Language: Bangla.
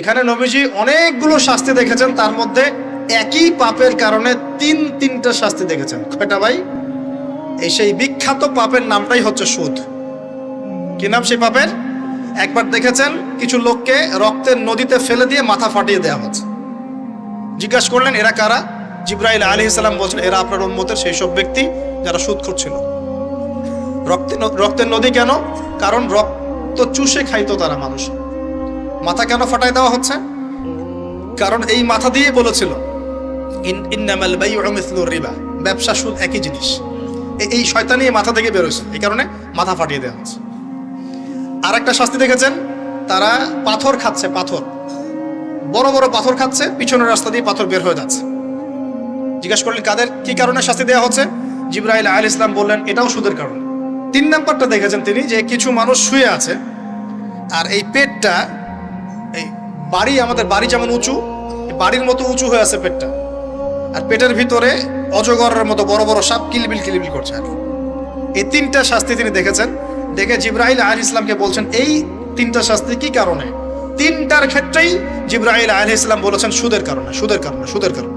এখানে নবীজি অনেকগুলো শাস্তি দেখেছেন, তার মধ্যে একই পাপের কারণে তিনটা শাস্তি দেখেছেন। কয়টা ভাই? এই সেই বিখ্যাত পাপের নামটাই হচ্ছে সুদ। কি নাম সেই পাপের? একবার দেখেছেন কিছু লোককে রক্তের নদীতে ফেলে দিয়ে মাথা ফাটিয়ে দেওয়া হচ্ছে। জিজ্ঞাসা করলেন এরা কারা? জিবরাইল আলাইহিস সালাম বলছেন এরা আপনার উম্মতের সেই সব ব্যক্তি যারা সুদখোর ছিল। রক্তের নদী কেন? কারণ রক্ত চুষে খাইতো তারা মানুষ। মাথা কেন ফাটাই দেওয়া হচ্ছে? কারণ এই মাথা দিয়ে বলেছিল ইন্নামাল বাইউ মিসলুর রিবা, ব্যবসা সুদ একই জিনিস। এই শয়তানি মাথা থেকে বেরোচ্ছে, এই কারণে মাথা ফাটিয়ে দেওয়া হচ্ছে। আর একটা শাস্তি দেখেছেন, তারা পাথর খাচ্ছে, পাথর বড় বড় পাথর খাচ্ছে, পিছনের রাস্তা দিয়ে পাথর বের হয়ে যাচ্ছে। জিজ্ঞাসা করলেন কাদের কি কারণে শাস্তি দেওয়া হচ্ছে? জিবরাইল আলাইহিস সালাম বললেন এটাও সুদের কারণে। 3 নাম্বারটা দেখেছেন তিনি, যে কিছু মানুষ শুয়ে আছে আর এই পেটটা, এই বাড়ি, আমাদের বাড়ি যেমন উঁচু, বাড়ির মতো উঁচু হয়ে আছে পেটটা, আর পেটের ভিতরে অজগরের মতো বড় বড় সাপ কিলবিল কিলবিল করছে। আর এই 3টা শাস্তি তিনি দেখেছেন। দেখে জিবরাইল আলাইহিস সালামকে বলছেন এই 3টা শাস্তি কি কারণে? 3টার ক্ষেত্রেই জিবরাইল আলাইহিস সালাম বলেছেন সুদের কারণে, সুদের কারণে, সুদের কারণে।